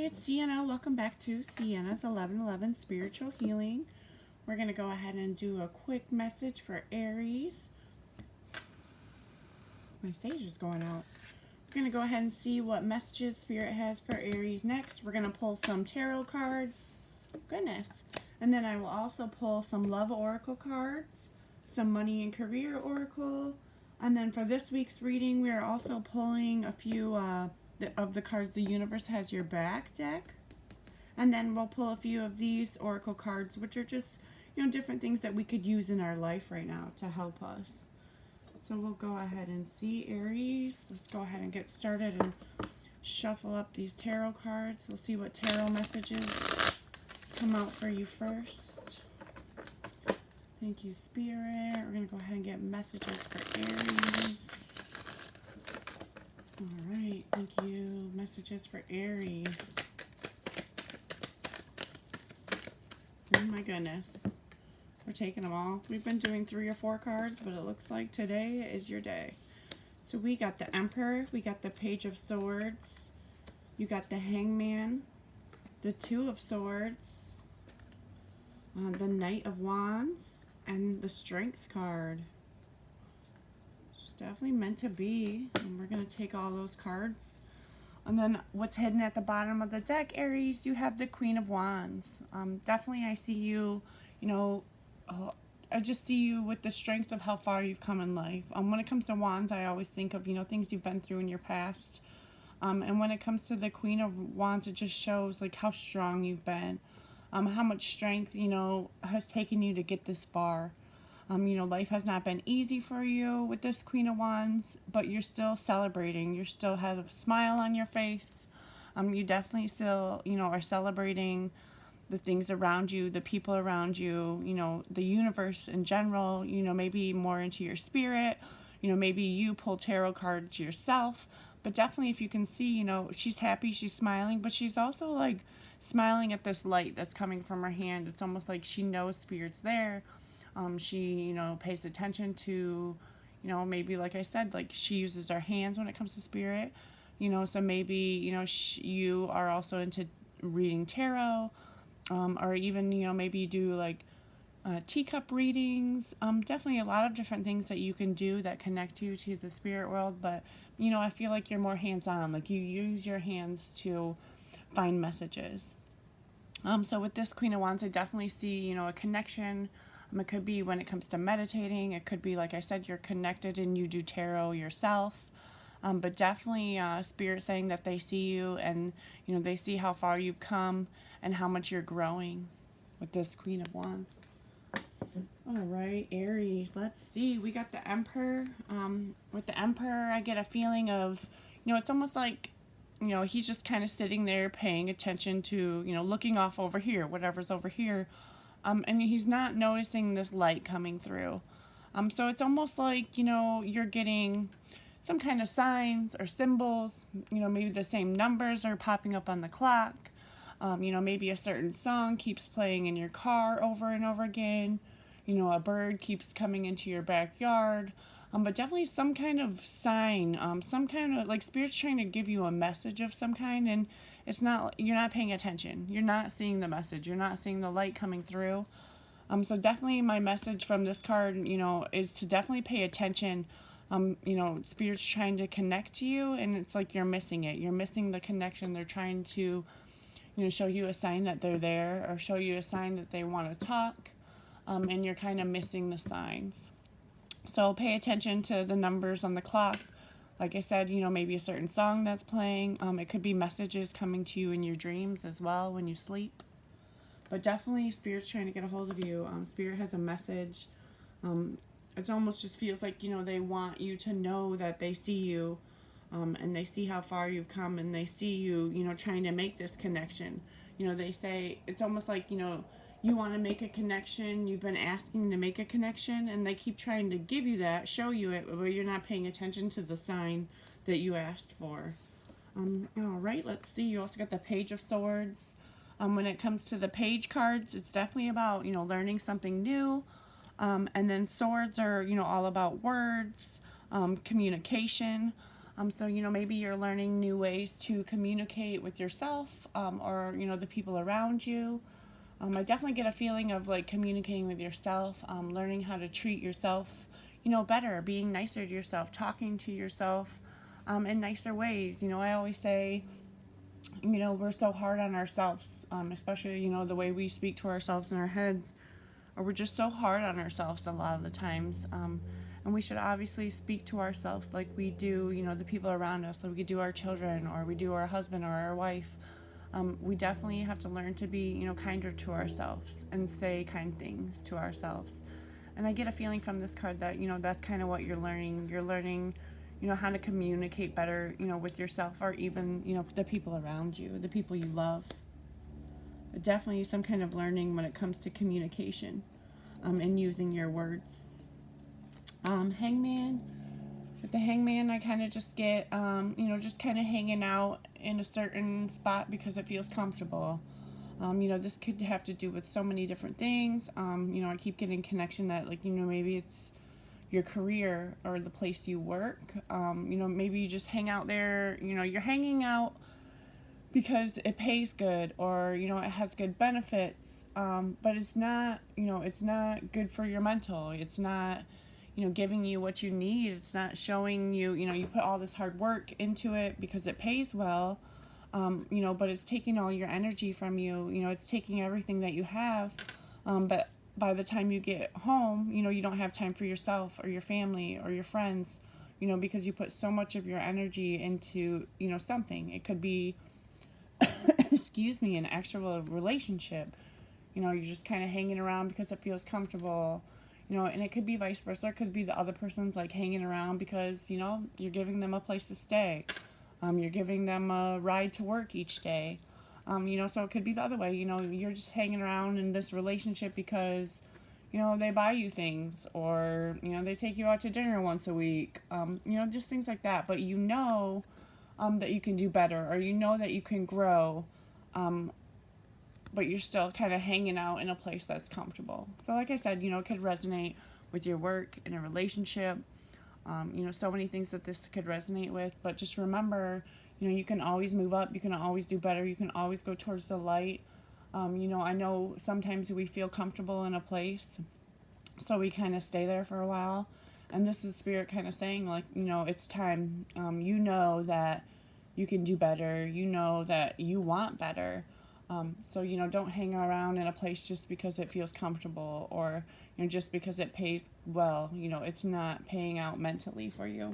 it's Sienna. Welcome back to Sienna's 1111 Spiritual Healing. We're going to go ahead and do a quick message for Aries. My sage is going out. We're going to go ahead and see what messages Spirit has for Aries next. We're going to pull some tarot cards. Goodness. And then I will also pull some love oracle cards, some money and career oracle. And then for this week's reading, we are also pulling a few of the cards The Universe Has Your Back deck. And then we'll pull a few of these oracle cards, which are just, different things that we could use in our life right now to help us. So we'll go ahead and see Aries. Let's go ahead and get started and shuffle up these tarot cards. We'll see what tarot messages come out for you first. Thank you, Spirit. We're going to go ahead and get messages for Aries. Alright, thank you. Messages for Aries. Oh my goodness. We're taking them all. We've been doing 3 or 4 cards, but it looks like today is your day. So we got the Emperor, we got the Page of Swords, you got the Hangman, the Two of Swords, the Knight of Wands, and the Strength card. It's definitely meant to be. And we're going to take all those cards. And then what's hidden at the bottom of the deck, Aries, you have the Queen of Wands. Definitely I see you, I just see you with the strength of how far you've come in life. When it comes to wands, I always think of, things you've been through in your past. And when it comes to the Queen of Wands, it just shows like how strong you've been. How much strength, has taken you to get this far. Life has not been easy for you with this Queen of Wands, but you're still celebrating. You still have a smile on your face. You definitely still, are celebrating the things around you, the people around you, the universe in general, maybe more into your spirit. Maybe you pull tarot cards yourself. But definitely if you can see, she's happy, she's smiling, but she's also like smiling at this light that's coming from her hand. It's almost like she knows Spirit's there. She, pays attention to, maybe like I said, like she uses her hands when it comes to Spirit. So maybe, you are also into reading tarot, or even, maybe you do like teacup readings. Definitely a lot of different things that you can do that connect you to the spirit world. But, I feel like you're more hands-on. Like you use your hands to find messages. So with this Queen of Wands, I definitely see, a connection. It could be when it comes to meditating. It could be, like I said, you're connected and you do tarot yourself. But definitely Spirit saying that they see you and, they see how far you've come and how much you're growing with this Queen of Wands. All right, Aries, let's see. We got the Emperor. With the Emperor, I get a feeling of, it's almost like, he's just kind of sitting there paying attention to, looking off over here, whatever's over here. And he's not noticing this light coming through. So it's almost like, you're getting some kind of signs or symbols, maybe the same numbers are popping up on the clock. Maybe a certain song keeps playing in your car over and over again. A bird keeps coming into your backyard. But definitely some kind of sign, some kind of, like Spirit's trying to give you a message of some kind, and it's not, you're not paying attention. You're not seeing the message. You're not seeing the light coming through. So definitely my message from this card, is to definitely pay attention. Spirit's trying to connect to you, and it's like you're missing it. You're missing the connection. They're trying to, show you a sign that they're there, or show you a sign that they want to talk, and you're kind of missing the signs. So pay attention to the numbers on the clock. Like I said, maybe a certain song that's playing. It could be messages coming to you in your dreams as well when you sleep. But definitely Spirit's trying to get a hold of you. Spirit has a message. It almost just feels like, they want you to know that they see you. And they see how far you've come, and they see you, trying to make this connection. They say, it's almost like, you want to make a connection, you've been asking to make a connection, and they keep trying to give you that, show you it, but you're not paying attention to the sign that you asked for. Alright, let's see. You also got the Page of Swords. When it comes to the page cards, it's definitely about, learning something new. And then swords are, all about words, communication. So, maybe you're learning new ways to communicate with yourself, or, the people around you. I definitely get a feeling of like communicating with yourself, learning how to treat yourself, better, being nicer to yourself, talking to yourself in nicer ways. I always say, we're so hard on ourselves, especially, the way we speak to ourselves in our heads, or we're just so hard on ourselves a lot of the times. And we should obviously speak to ourselves like we do, the people around us, like we do our children, or we do our husband or our wife. We definitely have to learn to be, kinder to ourselves and say kind things to ourselves. And I get a feeling from this card that, that's kind of what you're learning. You're learning, how to communicate better, with yourself, or even, the people around you, the people you love. Definitely some kind of learning when it comes to communication, and using your words. Hangman. With the hangman, I kind of just get, just kind of hanging out in a certain spot because it feels comfortable. This could have to do with so many different things. I keep getting connection that, like, maybe it's your career or the place you work. Maybe you just hang out there, you're hanging out because it pays good, or, it has good benefits. But it's not, it's not good for your mental. It's not, giving you what you need. It's not showing you, you put all this hard work into it because it pays well, but it's taking all your energy from you. It's taking everything that you have, but by the time you get home, you don't have time for yourself or your family or your friends, because you put so much of your energy into, something. It could be, excuse me, an actual relationship. You're just kind of hanging around because it feels comfortable. And it could be vice versa. It could be the other person's like hanging around because, you're giving them a place to stay. You're giving them a ride to work each day. So it could be the other way. You're just hanging around in this relationship because, they buy you things, or, they take you out to dinner once a week. Just things like that. But that you can do better, or that you can grow. But you're still kind of hanging out in a place that's comfortable. So like I said, it could resonate with your work, in a relationship, so many things that this could resonate with. But just remember, you can always move up, you can always do better, you can always go towards the light. I know sometimes we feel comfortable in a place, so we kind of stay there for a while. And this is Spirit kind of saying, like, it's time. That you can do better, that you want better. So, don't hang around in a place just because it feels comfortable, or, just because it pays well. It's not paying out mentally for you.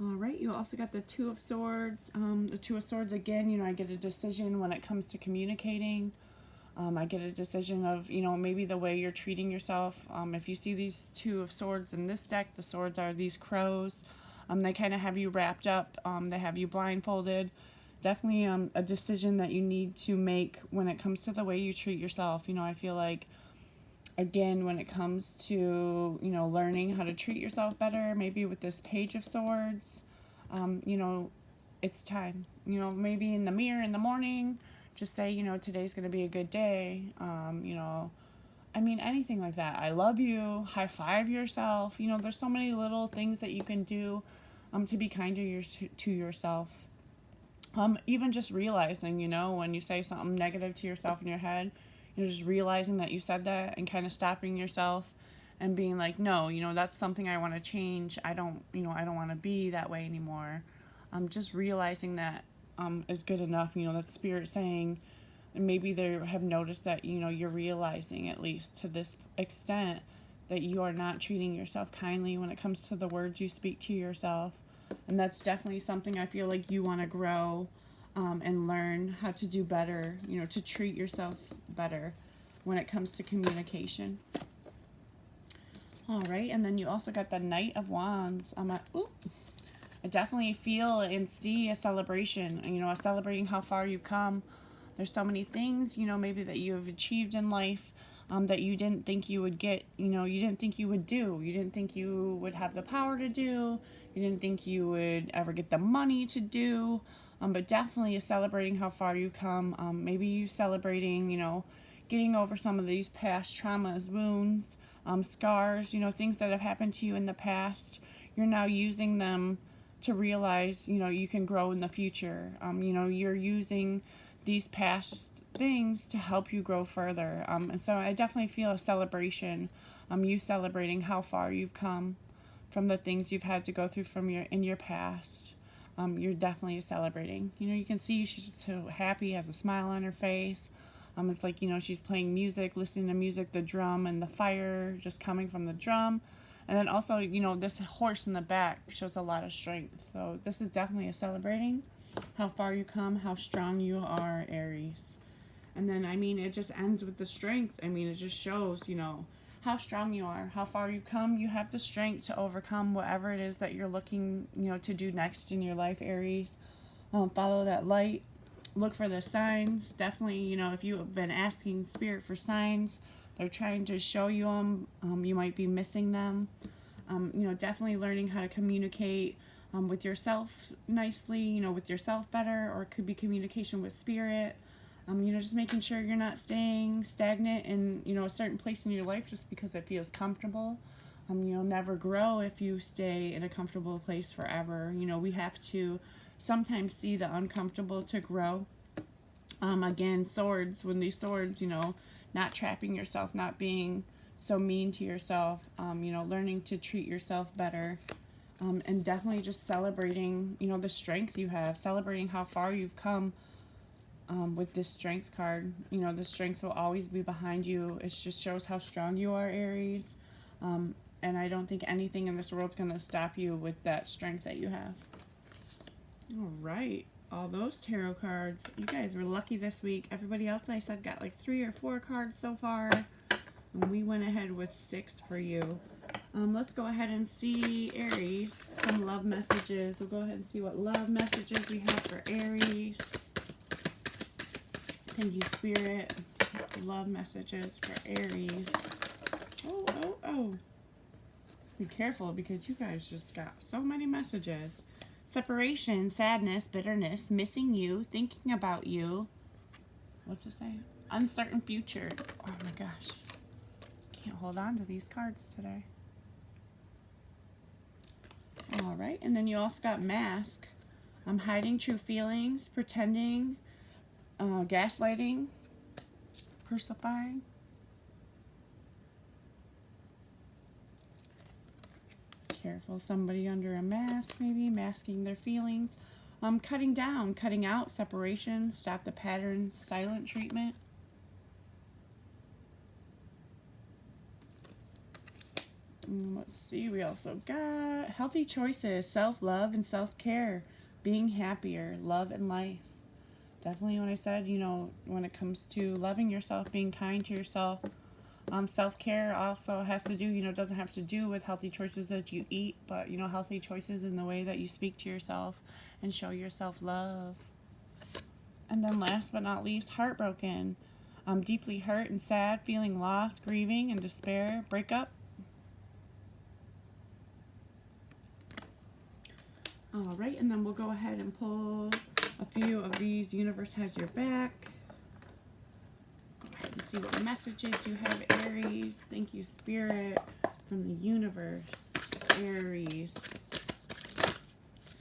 All right, you also got the Two of Swords. The Two of Swords, again, I get a decision when it comes to communicating. I get a decision of, maybe the way you're treating yourself. If you see these Two of Swords in this deck, the swords are these crows. They kind of have you wrapped up. They have you blindfolded. Definitely a decision that you need to make when it comes to the way you treat yourself. I feel like, again, when it comes to, learning how to treat yourself better, maybe with this Page of Swords, it's time. Maybe in the mirror in the morning, just say, today's going to be a good day. Anything like that. I love you. High five yourself. There's so many little things that you can do to be kind to yourself. Even just realizing, when you say something negative to yourself in your head, just realizing that you said that, and kind of stopping yourself and being like, no, that's something I want to change. I don't want to be that way anymore. Just realizing that is good enough. That Spirit saying, and maybe they have noticed that, you're realizing, at least to this extent, that you are not treating yourself kindly when it comes to the words you speak to yourself. And that's definitely something I feel like you want to grow, and learn how to do better, to treat yourself better when it comes to communication. All right, and then you also got the Knight of Wands. I definitely feel and see a celebration, celebrating how far you've come. There's so many things, maybe that you have achieved in life, that you didn't think you would get, you didn't think you would do. You didn't think you would have the power to do. You didn't think you would ever get the money to do. But definitely celebrating how far you've come. Maybe you celebrating, getting over some of these past traumas, wounds, scars, things that have happened to you in the past. You're now using them to realize, you know, you can grow in the future. You know, you're using these past things to help you grow further. And so I definitely feel a celebration. You celebrating how far you've come from the things you've had to go through from your past. You're definitely celebrating. You know, you can see she's just so happy, has a smile on her face. It's like, you know, she's playing music, listening to music, the drum and the fire just coming from the drum. And then also, you know, this horse in the back shows a lot of strength. So this is definitely a celebrating how far you come, how strong you are, Aries. And then, I mean, it just ends with the strength. I mean, it just shows, you know, how strong you are, how far you've come. You have the strength to overcome whatever it is that you're looking, you know, to do next in your life, Aries. Follow that light. Look for the signs. Definitely, you know, if you have been asking Spirit for signs, they're trying to show you them. You might be missing them. You know, definitely learning how to communicate with yourself nicely, you know, with yourself better, or it could be communication with Spirit. You know, just making sure you're not staying stagnant in, you know, a certain place in your life just because it feels comfortable. You'll never grow if you stay in a comfortable place forever. You know, we have to sometimes see the uncomfortable to grow. Again, swords, when these swords, you know, not trapping yourself, not being so mean to yourself, you know, learning to treat yourself better, and definitely just celebrating, you know, the strength you have, celebrating how far you've come. With this strength card, you know, the strength will always be behind you. It just shows how strong you are, Aries. And I don't think anything in this world's going to stop you with that strength that you have. All right. All those tarot cards. You guys were lucky this week. Everybody else I said got like 3 or 4 cards so far. And we went ahead with 6 for you. Let's go ahead and see, Aries, some love messages. We'll go ahead and see what love messages we have for Aries. Thank you, Spirit. Love messages for Aries. Oh. Be careful because you guys just got so many messages. Separation, sadness, bitterness, missing you, thinking about you. What's it say? Uncertain future. Oh my gosh. Can't hold on to these cards today. All right. And then you also got mask. I'm hiding true feelings, pretending, gaslighting, persifying. Careful, somebody under a mask, maybe masking their feelings. Cutting down, cutting out, separation, stop the patterns, silent treatment. Let's see, we also got healthy choices, self-love and self-care, being happier, love and life. Definitely when I said, you know, when it comes to loving yourself, being kind to yourself, self-care also has to do, you know, doesn't have to do with healthy choices that you eat, but, you know, healthy choices in the way that you speak to yourself and show yourself love. And then last but not least, heartbroken, deeply hurt and sad, feeling lost, grieving and despair, breakup. All right, and then we'll go ahead and pull a few of these. Universe has your back. Go ahead and see what messages you have, Aries. Thank you, Spirit, from the universe, Aries.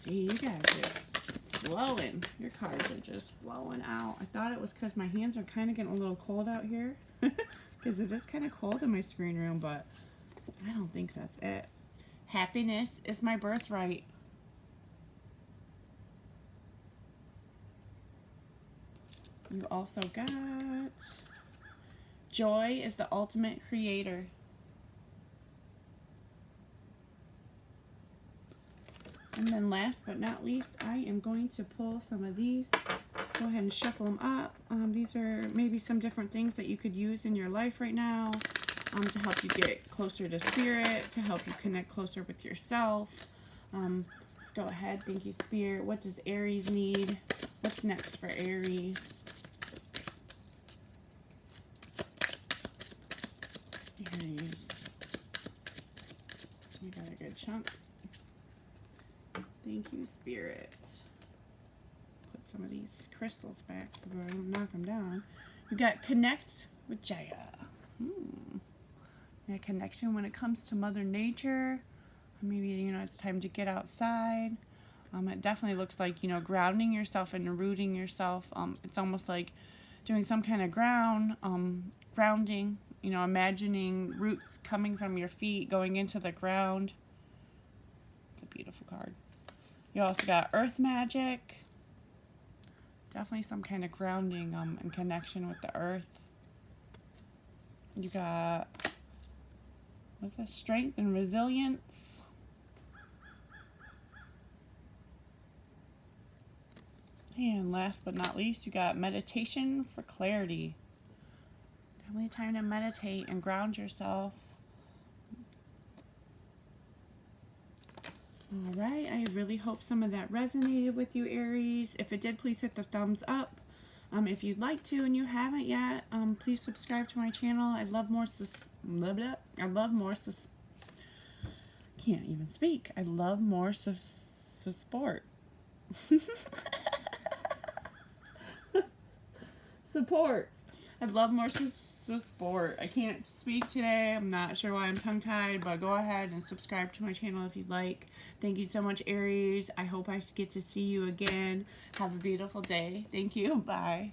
See, you guys just flowing. Your cards are just flowing out. I thought it was because my hands are kind of getting a little cold out here. Because it is kind of cold in my screen room, but I don't think that's it. Happiness is my birthright. You also got joy is the ultimate creator. And then last but not least, I am going to pull some of these. Go ahead and shuffle them up. These are maybe some different things that you could use in your life right now to help you get closer to Spirit, to help you connect closer with yourself. Let's go ahead. Thank you, Spirit. What does Aries need? What's next for Aries? Aries. We got a good chunk. Thank you, Spirit. Put some of these crystals back so I don't knock them down. You got connect with Jaya. A connection when it comes to Mother Nature. Maybe, you know, it's time to get outside. It definitely looks like, you know, grounding yourself and rooting yourself. It's almost like doing some kind of grounding, you know, imagining roots coming from your feet, going into the ground. It's a beautiful card. You also got Earth Magic. Definitely some kind of grounding and connection with the earth. You got, what's this? Strength and resilience. And last but not least, you got meditation for clarity. Definitely time to meditate and ground yourself. All right, I really hope some of that resonated with you, Aries. If it did, please hit the thumbs up. If you'd like to and you haven't yet, please subscribe to my channel. I'd love more can't even speak. I love more support. Support. I'd love more support. I can't speak today. I'm not sure why I'm tongue-tied, but go ahead and subscribe to my channel if you'd like. Thank you so much, Aries. I hope I get to see you again. Have a beautiful day. Thank you. Bye.